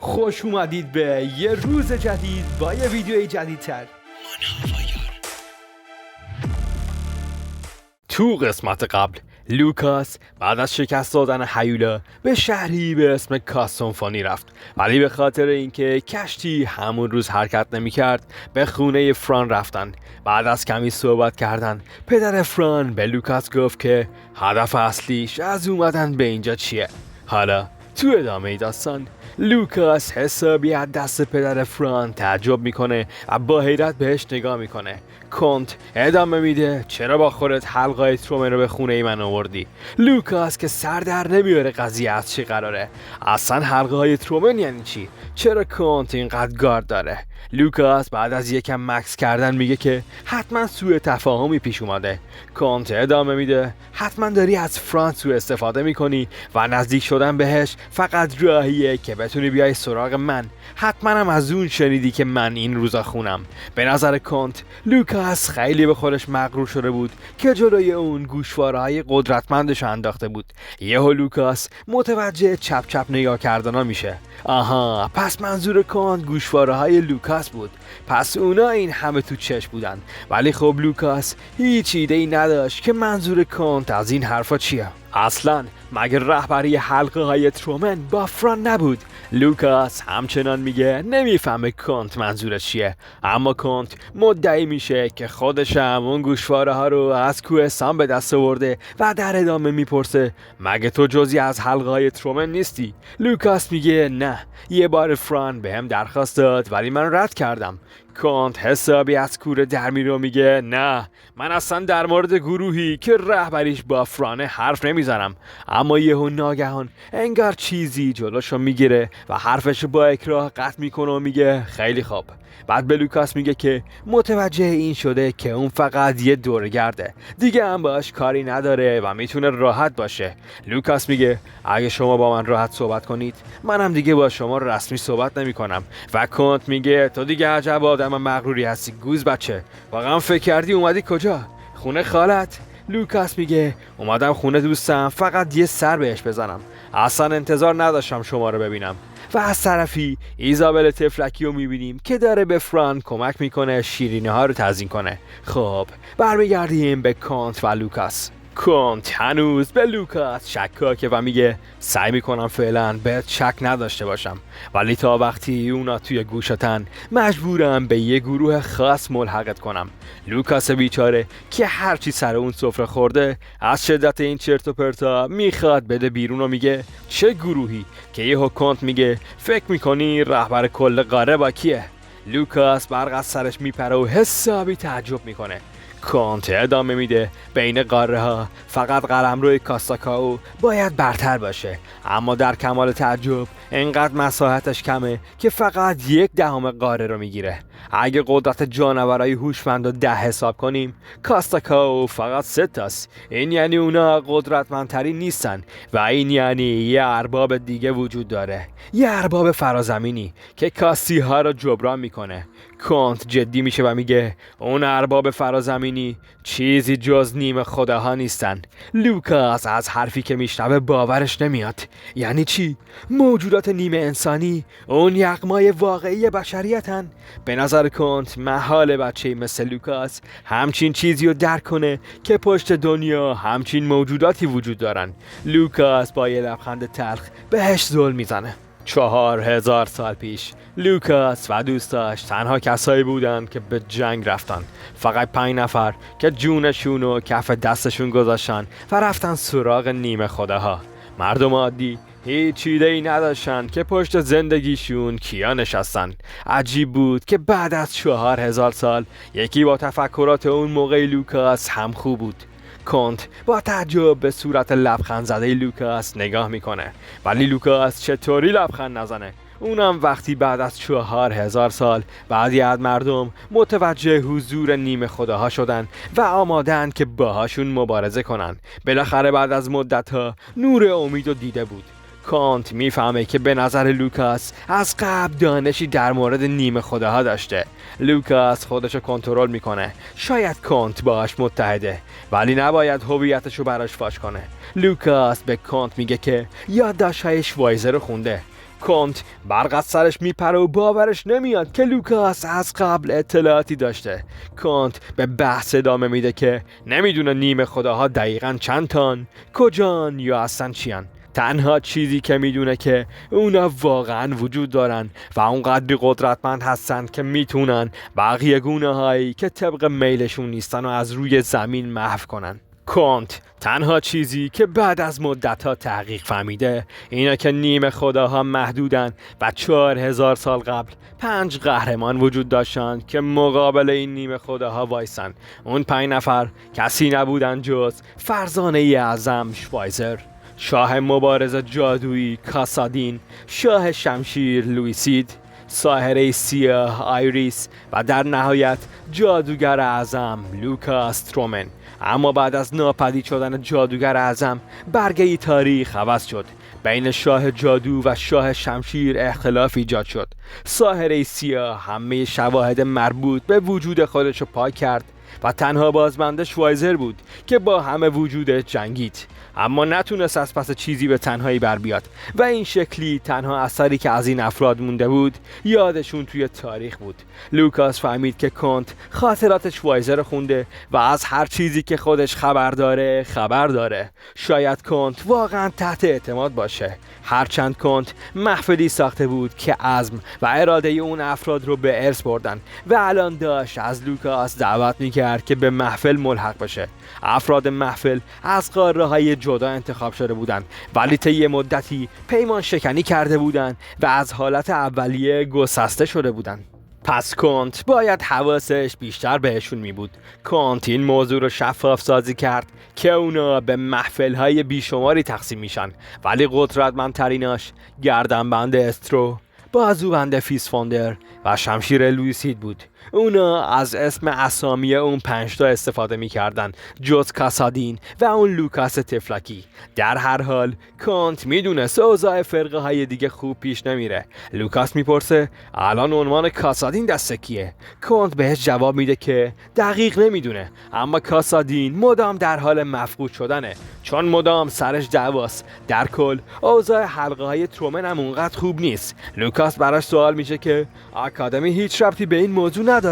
خوش اومدید به یه روز جدید با یه ویدیوی جدیدتر. تو قسمت قبل لوکاس بعد از شکست دادن هیولا به شهری به اسم کاستونفانی رفت، ولی به خاطر اینکه کشتی همون روز حرکت نمی‌کرد به خونه فران رفتن. بعد از کمی صحبت کردن پدر فران به لوکاس گفت که هدف اصلیش از اومدن به اینجا چیه. حالا تو ادامه داستان لوکاس حسابی از دست پدر فران تعجب میکنه و با حیرت بهش نگاه میکنه. کنت ادامه میده چرا با خودت حلقای ترومن رو به خونه من آوردی؟ لوکاس که سر در نمیاره قضیه از چی قراره. اصلا حلقه های ترومن یعنی چی؟ چرا کنت اینقدر گارد داره؟ لوکاس بعد از یکم مکس کردن میگه که حتما سوء تفاهمی پیش اومده. کنت ادامه میده حتما داری از فران سوء استفاده میکنی و نزدیک شدن بهش فقط راهیه که بتونی بیای سراغ من. حتما هم از اون شنیدی که من این روزا خونم. به نظر کنت لوکاس خیلی به خودش مغرور شده بود که جلوی اون گوشواره‌های قدرتمندش انداخته بود. یهو لوکاس متوجه چپ چپ نگاه کردنا میشه. آها، پس منظور کنت گوشواره‌های لوکاس بود. پس اونا این همه تو چشم بودن. ولی خب لوکاس هیچ ایده‌ای نداشت که منظور کنت از این حرفا چیه. اصلا مگه رهبری حلقه های ترومن با فران نبود؟ لوکاس همچنان میگه نمیفهمه کنت منظورش چیه، اما کنت مدعی میشه که خودش هم اون گوشواره ها رو از کوهستان به دست آورده و در ادامه میپرسه مگه تو جزی از حلقه های ترومن نیستی؟ لوکاس میگه نه، یه بار فران بهم درخواست داد ولی من رد کردم. کنت حسابی از کوره در میره و میگه نه، من اصلا در مورد گروهی که رهبریش با فرانه حرف نمیزنم. اما یهو ناگهان انگار چیزی جلوشو میگیره و حرفش با اکراه قطع میکنه و میگه خیلی خوب. بعد به لوکاس میگه که متوجه این شده که اون فقط یه دورگرده، دیگه هم باش کاری نداره و میتونه راحت باشه. لوکاس میگه اگه شما با من راحت صحبت کنید منم دیگه با شما رسمی صحبت نمی کنم. و کنت میگه تو دیگه عجب آدم مغروری هستی گوز بچه، واقعا فکر کردی اومدی کجا؟ خونه خالت؟ لوکاس میگه اومدم خونه دوستم فقط یه سر بهش بزنم، اصلا انتظار نداشتم شما رو ببینم. و از طرفی ایزابل تفلکی رو میبینیم که داره به فران کمک میکنه شیرینه ها رو تزیین کنه. خب برمیگردیم به کنت و لوکاس. کنت هنوز به لوکاس شکاکه و میگه سعی میکنم فعلا بهت شک نداشته باشم، ولی تا وقتی اونا توی گوشتن مجبورم به یه گروه خاص ملحقت کنم. لوکاس بیچاره که هرچی سر اون سفره خورده از شدت این چرت و پرتا میخواد بده بیرون و میگه چه گروهی؟ که یهو کنت میگه فکر میکنی رهبر کل قاره با کیه؟ لوکاس برق از سرش میپره و حسابی تعجب میکنه. کنت ادامه میده بین قاره ها فقط قلمرو کاستاکائو باید برتر باشه، اما در کمال تعجب انقدر مساحتش کمه که فقط 1/10 قاره رو میگیره. اگه قدرت جانورای هوشمند رو 10 حساب کنیم کاستاکائو فقط 3 تاست. این یعنی اونا قدرتمندترین نیستن و این یعنی یه ارباب دیگه وجود داره، یه ارباب فرازمینی که کاستی ها رو جبران میکنه. کنت جدی میشه و میگه اون ارباب فرازمینی چیزی جز نیمه خداها نیستن. لوکاس از حرفی که میشنوه باورش نمیاد. یعنی چی؟ موجودات نیمه انسانی اون یغمای واقعی بشریتن؟ به نظر کنت محال بچه‌ای مثل لوکاس همچین چیزی رو درک کنه که پشت دنیا همچین موجوداتی وجود دارن. لوکاس با یه لبخند تلخ بهش ظلم میزنه. 4000 سال پیش لوکاس و دوستاش تنها کسایی بودن که به جنگ رفتن. فقط 5 نفر که جونشون و کف دستشون گذاشتن و رفتن سراغ نیمه خداها. مردم عادی هیچ ایده‌ای نداشتن که پشت زندگیشون کیا نشستن. عجیب بود که بعد از 4000 سال یکی با تفکرات اون موقع لوکاس هم خوب بود. کنت با تعجب به صورت لبخند زده لوکاس نگاه میکنه، ولی لوکاس چطوری لبخند نزنه؟ اونم وقتی بعد از 4000 سال بعضی از مردم متوجه حضور نیمه خداها شدن و آمادن که باهاشون مبارزه کنن. بالاخره بعد از مدتها نور امید رو دیده بود. کانت میفهمه که به نظر لوکاس از قبل دانشی در مورد نیمه خداها داشته. لوکاس خودشو کنترل میکنه. شاید کانت باهاش متحده، ولی نباید هویتشو براش فاش کنه. لوکاس به کانت میگه که یادداشت‌های شوایزر رو خونده. کنت برق از سرش میپره و باورش نمیاد که لوکاس از قبل اطلاعاتی داشته. کنت به بحث ادامه میده که نمیدونه نیمه خداها دقیقاً چند تان، کجان یا اصلا چیان. تنها چیزی که میدونه که اونا واقعا وجود دارن و اونقدری قدرتمند هستن که میتونن بقیه گونه هایی که طبق میلشون نیستن و از روی زمین محو کنن. کنت تنها چیزی که بعد از مدت‌ها تحقیق فهمیده اینه که نیمه خداها محدودن و 4000 سال قبل 5 قهرمان وجود داشتن که مقابل این نیمه خداها وایسن. اون 5 نفر کسی نبودن جز فرزانه اعظم شوایزر، شاه مبارز جادویی کاسادین، شاه شمشیر لویسید، ساحره سیاه آیریس و در نهایت جادوگر اعظم لوکاس ترومن. اما بعد از ناپدید شدن جادوگر اعظم برگه تاریخ عوض شد. بین شاه جادو و شاه شمشیر اختلاف ایجاد شد. ساحره سیاه همه شواهد مربوط به وجود خودش رو پاک کرد و تنها بازمانده شوایزر بود که با همه وجود جنگید، اما نتونست از پس چیزی به تنهایی بر بیاد و این شکلی تنها اثری که از این افراد مونده بود یادشون توی تاریخ بود. لوکاس فهمید که کنت خاطرات شوایزر خونده و از هر چیزی که خودش خبر داره. شاید کنت واقعا تحت اعتماد باشه، هرچند کنت محفلی ساخته بود که عزم و اراده اون افراد رو به ارث بردن و الان داشت از لوکاس دعوت میکرد که به محفل ملحق بشه. افراد محفل از قاره‌های جدا انتخاب شده بودند، ولی طی مدتی پیمان شکنی کرده بودند و از حالت اولیه گسسته شده بودند. پس کنت باید حواسش بیشتر بهشون می بود. کنت این موضوع رو شفاف سازی کرد که اونا به محفل‌های بیشماری تقسیم میشن، ولی قدرتمندتریناش گردنبند استرو، بازوبند فیسفاندر و شمشیر لویسید بود. اونا از اسم اسامی اون 5 تا استفاده میکردن، جز کاسادین و اون لوکاس تفلکی. در هر حال کنت میدونه اوضاع فرقه های دیگه خوب پیش نمیره. لوکاس میپرسه الان عنوان کاسادین دست کیه؟ کنت بهش جواب میده که دقیق نمیدونه، اما کاسادین مدام در حال مفقود شدنه، چون مدام سرش دعواست. در کل اوضاع حلقه های ترومن هم اونقدر خوب نیست. لوکاس براش سوال میشه که آکادمی هیچ ربطی به این موضوع نداره.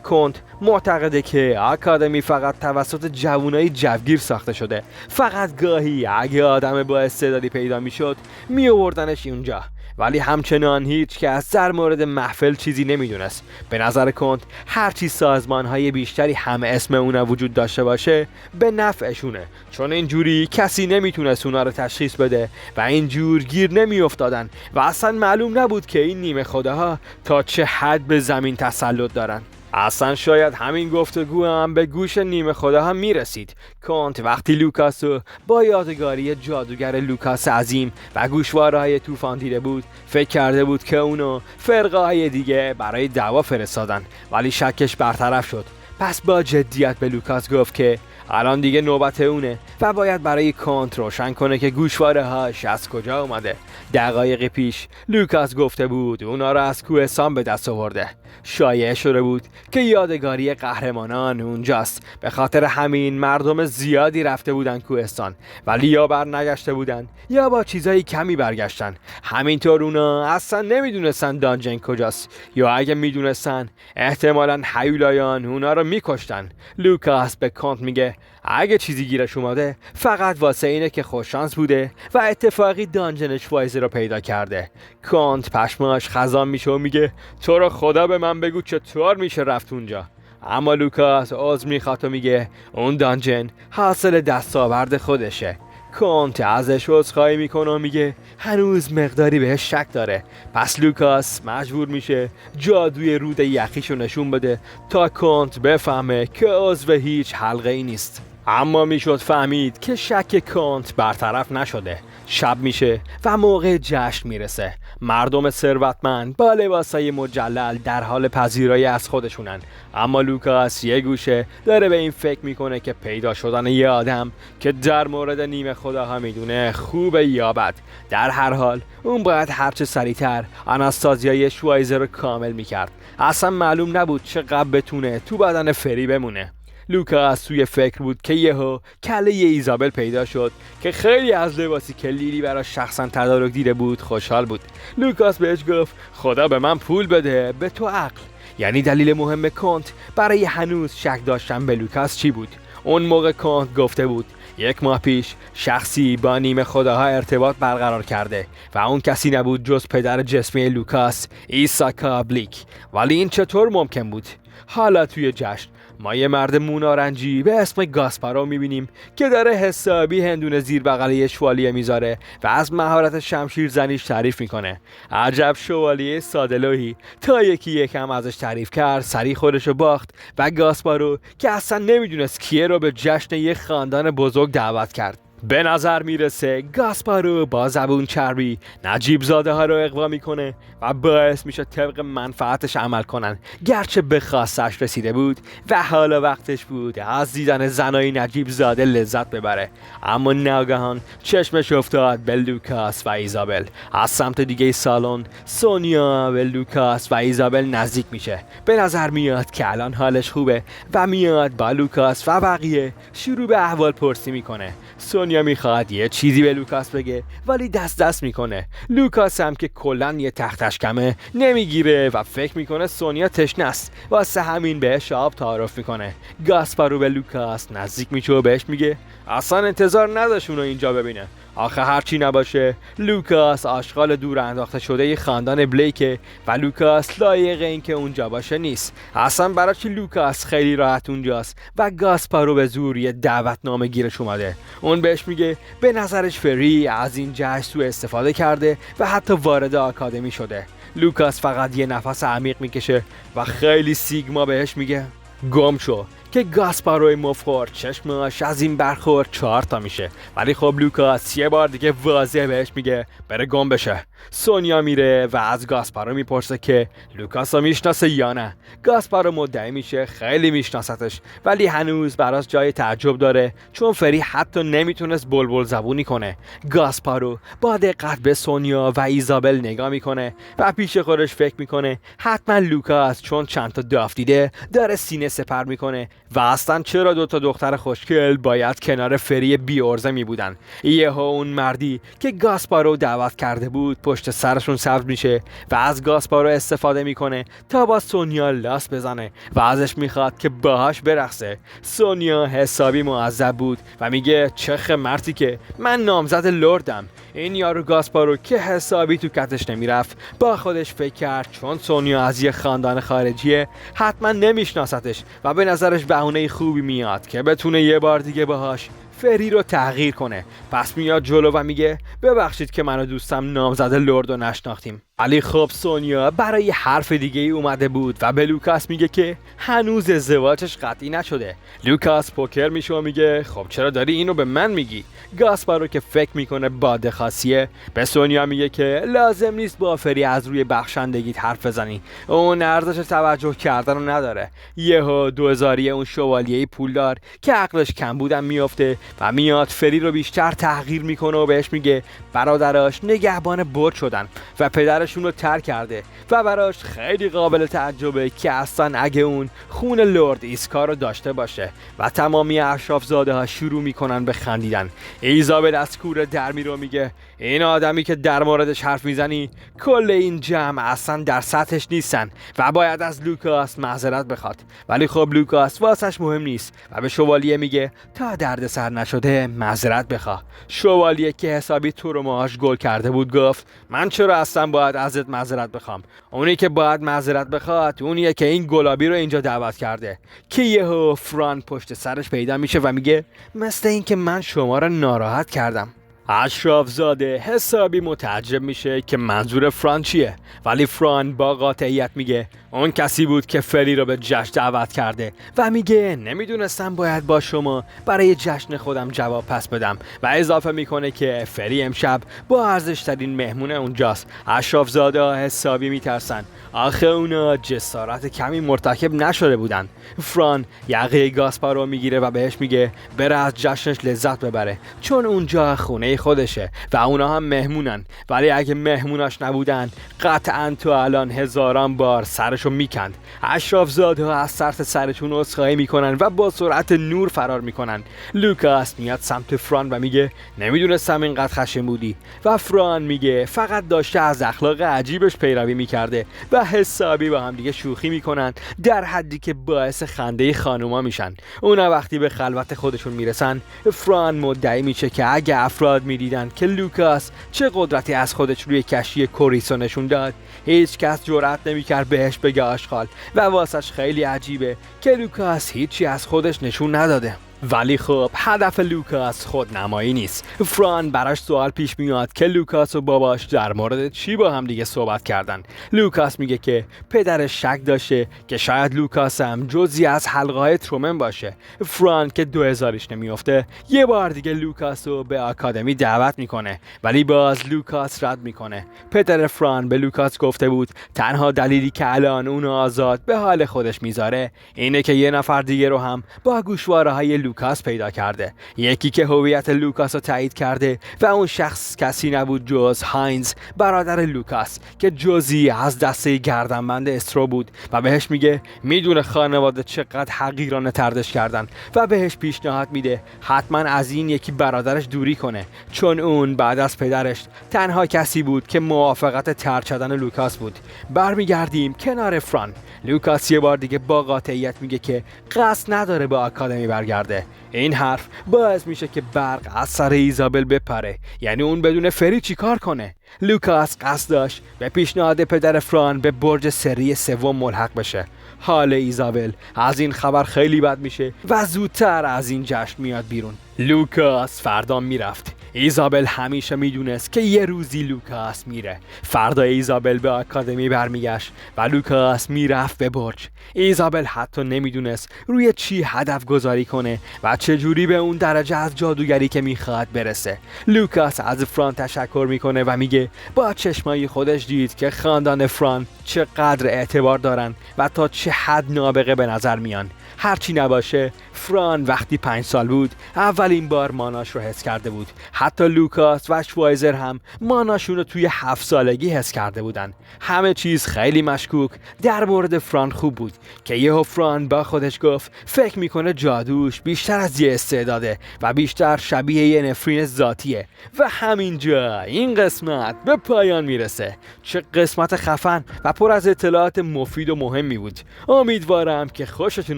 کنت معتقده که آکادمی فقط توسط جوانای جوگیر ساخته شده، فقط گاهی اگه آدم با استعدادی پیدا میشد می آوردنش اونجا، ولی همچنان هیچ کس در مورد محفل چیزی نمیدونست. به نظر کنت هرچی سازمانهای بیشتری هم اسم اونا وجود داشته باشه به نفعشونه، چون اینجوری کسی نمیتونست اونا رو تشخیص بده و اینجور گیر نمیافتادن و اصلا معلوم نبود که این نیمه خداها تا چه حد به زمین تسلط دارن. اصلا شاید همین گفتگو هم به گوش نیمه خداها میرسید. کنت وقتی لوکاسو با یادگاری جادوگر لوکاس عظیم و گوشواره‌های طوفان دیده بود، فکر کرده بود که اونو فرقه های دیگه برای دعوا فرستادن، ولی شکش برطرف شد. پس با جدیت به لوکاس گفت که الان دیگه نوبت اونه و باید برای کنت روشن کنه که گوشواره هاش از کجا اومده. دقایق پیش لوکاس گفته بود اونا را از کوهستان به دست آورده. شایعه شده بود که یادگاری قهرمانان اونجاست، به خاطر همین مردم زیادی رفته بودن کوهستان، ولی یا بر نگشته بودن یا با چیزایی کمی برگشتن. همینطور اونا اصلا نمیدونستن دانجن کجاست، یا اگه میدونستن احتمالاً هیولایان اونا رو میکشتن. لوکاس به کنت میگه اگه چیزی گیرش اومده فقط واسه اینه که خوششانس بوده و اتفاقی دانجن شوایزر رو پیدا کرده. کنت پشماش خزان میشه و میگه تو رو خدا به من بگو چطور میشه رفت اونجا. اما لوکاس عذر میخواد و میگه اون دانجن حاصل دستاورد خودشه. کنت ازش عذرخواهی میکنه و میگه هنوز مقداری بهش شک داره. پس لوکاس مجبور میشه جادوی رود یخیشو نشون بده تا کنت بفهمه که عضو هیچ حلقه ای نیست. اما میشد فهمید که شک کنت برطرف نشده. شب میشه و موقع جشن میرسه. مردم ثروتمند با لباسای مجلل در حال پذیرایی از خودشونن، اما لوکاس یه گوشه داره به این فکر میکنه که پیدا شدن یه آدم که در مورد نیمه خداها میدونه خوبه یا بد. در هر حال اون باید هرچه سریعتر آناستازیای شوایزر رو کامل میکرد. اصلا معلوم نبود چقدر بتونه تو بدن فری بمونه. لوکاس توی فکر بود که یهو کله ایزابل پیدا شد که خیلی از لباسی که لیلی براش شخصا تدارک دیده بود خوشحال بود. لوکاس بهش گفت خدا به من پول بده به تو عقل. یعنی دلیل مهم کنت برای هنوز شک داشتن به لوکاس چی بود؟ اون موقع کنت گفته بود 1 ماه پیش شخصی با نیمه خداها ارتباط برقرار کرده و اون کسی نبود جز پدر جسمی لوکاس، ایساکا بلیک. ولی این چطور ممکن بود؟ حالا توی جشن ما یه مرد مونارنجی به اسم گاسپارو میبینیم که داره حسابی هندونه زیر بغل شوالیه میذاره و از مهارت شمشیر زنیش تعریف میکنه. عجب شوالیه ساده‌لوحی. تا یکم ازش تعریف کرد سری خودشو باخت و گاسپارو که اصلا نمیدونست کیه رو به جشن یه خاندان بزرگ دعوت کرد. به نظر میرسه گاسپارو با زبون چربی نجیب زاده ها رو اغوا میکنه و باعث میشه طبق منفعتش عمل کنن، گرچه به خواستش رسیده بود و حالا وقتش بود از دیدن زنای نجیب زاده لذت ببره. اما ناگهان چشمش افتاد به لوکاس و ایزابل. از سمت دیگه سالن سونیا به لوکاس و ایزابل نزدیک میشه. به نظر میاد که الان حالش خوبه و میاد با لوکاس و بقیه شروع به احوال پرسی میکنه. سونیا میخواد یه چیزی به لوکاس بگه ولی دست میکنه. لوکاس هم که کلن یه تختش کمه نمیگیره و فکر میکنه سونیا تشنه است، واسه همین بهش آب تعارف میکنه. گاسپارو به لوکاس نزدیک میشه و بهش میگه اصلا انتظار نداشت اونو اینجا ببینه. آخه هرچی نباشه لوکاس آشغال دور انداخته شده ی خاندان بلیکه و لوکاس لایق این که اونجا باشه نیست. اصلا برای چی لوکاس خیلی راحت اونجاست و گاسپارو به زور یه دعوتنامه گیرش اومده. اون بهش میگه به نظرش فری از این جشن سوء استفاده کرده و حتی وارد آکادمی شده. لوکاس فقط یه نفس عمیق میکشه و خیلی سیگما بهش میگه گم شو، که گاسپاروی مفخور چشمش از این برخورد 4 تا میشه. ولی خب لوکاس یه بار دیگه واضح بهش میگه بره گم بشه. سونیا میره و از گاسپارو میپرسه که لوکاس رو میشناسه یا نه. گاسپارو مدعی میشه خیلی میشناستش ولی هنوز براش جای تعجب داره چون فری حتی نمیتونست بلبل زبونی کنه. گاسپارو با دقت به سونیا و ایزابل نگاه میکنه و پیش خودش فکر میکنه حتما لوکاس چون چند تا داف دیده داره سینه سپر میکنه و اصلا چرا 2 تا دختر خوشگل باید کنار فری بی ارزه می بودن. یهو اون مردی که گاسپارو دعوت کرده بود پشت سرشون سبز میشه و از گاسپارو استفاده میکنه تا با سونیا لاس بزنه و ازش میخواد که باهاش برقصه. سونیا حسابی معذب بود و میگه چخ مرتی که من نامزد لردم. این یارو گاسپارو که حسابی تو کتش نمیرفت با خودش فکر کرد چون سونیا از یه خاندان خارجیه حتما نمیشناستش و به نظرش بهونه خوبی میاد که بتونه یه بار دیگه باهاش فری رو تغییر کنه. پس میاد جلو و میگه ببخشید که من و دوستم نامزد لرد رو نشناختیم. ولی خب سونیا برای حرف دیگه ای اومده بود و به لوکاس میگه که هنوز ازدواجش قطعی نشده. لوکاس پوکر میشه و میگه خب چرا داری اینو به من میگی؟ گاسپارو که فکر میکنه باده خاصیه به سونیا میگه که لازم نیست با فری از روی بخشندگیت حرف بزنی، اون ارزش توجه کردن رو نداره. یهو 2000 اون شوالیه پولدار که عقلش کم بودن میافته و میاد فری رو بیشتر تحقیر میکنه و بهش میگه برادراش نگهبان برج شدن و پدرشون رو ترک کرده و براش خیلی قابل تعجبه که اصلا اگه اون خون لرد ایسکا رو داشته باشه و تمامی اشراف زاده ها شروع میکنن به خندیدن. ایزابل از کوره در میره و میگه این آدمی که در موردش حرف میزنی کل این جمع اصلا در سطحش نیستن و باید از لوکاس معذرت بخواد. ولی خب لوکاس واسش مهم نیست و به شوالیه میگه تا درد سر نشده معذرت بخواه. شوالیه که حسابی تو رو ماهاش گل کرده بود گفت من چرا اصلا باید ازت معذرت بخوام؟ اونی که باید معذرت بخواد اونیه که این گلابی رو اینجا دعوت کرده. که یهو فران پشت سرش پیدا میشه و میگه مثل این که من شما رو ناراحت کردم. اشراف زاده حسابی متعجب میشه که منظور فران چیه، ولی فران با قاطعیت میگه اون کسی بود که فری رو به جشن دعوت کرده و میگه نمیدونستم باید با شما برای جشن خودم جواب پس بدم و اضافه میکنه که فری امشب با ارزش ترین مهمون اونجاست. اشراف زاده حسابی میترسن، آخه اونا جسارت کمی مرتکب نشده بودن. فران یقه گاسپارو میگیره و بهش میگه بره از جشنش لذت ببره چون اونجا خونه خودشه و اونا هم مهمونن، ولی اگه مهموناش نبودن قطعا تو الان هزاران بار سرشو میکند. اشرافزاده ها از سرت سرشون عذرخواهی میکنن و با سرعت نور فرار میکنن. لوکاس میاد سمت فران و میگه نمیدونستم اینقدر خشن بودی، و فران میگه فقط داشته از اخلاق عجیبش پیروی میکرده و حسابی با هم دیگه شوخی میکنن، در حدی که باعث خنده خانوما میشن. اونا وقتی به خلوت خودشون میرسن، فران مدعی میشه که اگه افراد میدیدن که لوکاس چه قدرتی از خودش روی کشتی کوریسو نشون داد، هیچ کس جرئت نمیکرد بهش بگه آشغال و واسش خیلی عجیبه که لوکاس هیچی از خودش نشون نداده. ولی خب هدف لوکاس خودنمایی نیست. فران براش سوال پیش میاد که لوکاس و باباش در مورد چی با هم دیگه صحبت کردن. لوکاس میگه که پدرش شک داشته که شاید لوکاس هم جزئی از حلقه های ترومن باشه. فران که 2000ش نمیافته یه بار دیگه لوکاس رو به آکادمی دعوت میکنه، ولی باز لوکاس رد میکنه. پدر فران به لوکاس گفته بود تنها دلیلی که الان اونو آزاد به حال خودش میذاره اینه که یه نفر دیگه رو هم با گوشواره های لوکاس پیدا کرده، یکی که هویت لوکاس رو تایید کرده و اون شخص کسی نبود جز هاینز، برادر لوکاس که جزئی از دسته گردنبند استرو بود و بهش میگه میدونه خانواده چقدر حقیرانه طردش کردن و بهش پیشنهاد میده حتما از این یکی برادرش دوری کنه، چون اون بعد از پدرش تنها کسی بود که موافقت طرد شدن لوکاس بود. برمیگردیم کنار فران. لوکاس یه بار دیگه با قاطعیت میگه که قصد نداره با آکادمی برگرده. این حرف باعث میشه که برق از سر ایزابل بپره، یعنی اون بدون فری چی کار کنه. لوکاس قصد داشت به پیشنهاد پدر فران به برج سری 3 ملحق بشه. حال ایزابل از این خبر خیلی بد میشه و زودتر از این جشن میاد بیرون. لوکاس فردا میرفت. ایزابل همیشه میدونست که یه روزی لوکاس میره. فردا ایزابل به آکادمی برمیگشت و لوکاس میرفت به برج. ایزابل حتی نمیدونست روی چی هدف گذاری کنه و چجوری به اون درجه از جادوگری که میخواد برسه. لوکاس از فران تشکر میکنه و میگه با چشمای خودش دید که خاندان فران چقدر اعتبار دارن و تا چه حد نابغه به نظر میان. هرچی نباشه فران وقتی 5 سال بود اولین بار ماناش رو حس کرده بود. حتی لوکاس و شوایزر هم ماناشون رو توی 7 سالگی حس کرده بودن. همه چیز خیلی مشکوک در مورد فران خوب بود که یهو فران با خودش گفت فکر میکنه جادوش بیشتر از یه استعداده و بیشتر شبیه یه نفرین ذاتیه. و همینجا این قسمت به پایان میرسه. چه قسمت خفن و پر از اطلاعات مفید و مهمی بود. امیدوارم که خوشتون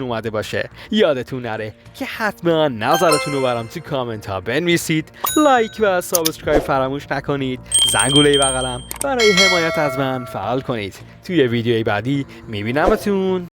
اومده باشه. یادتون نره که حتما نظرتون رو برام تو کامنت ها بنویسید، لایک و سابسکرایب فراموش نکنید، زنگوله بغلم برای حمایت از من فعال کنید. توی ویدیوی بعدی میبینمتون.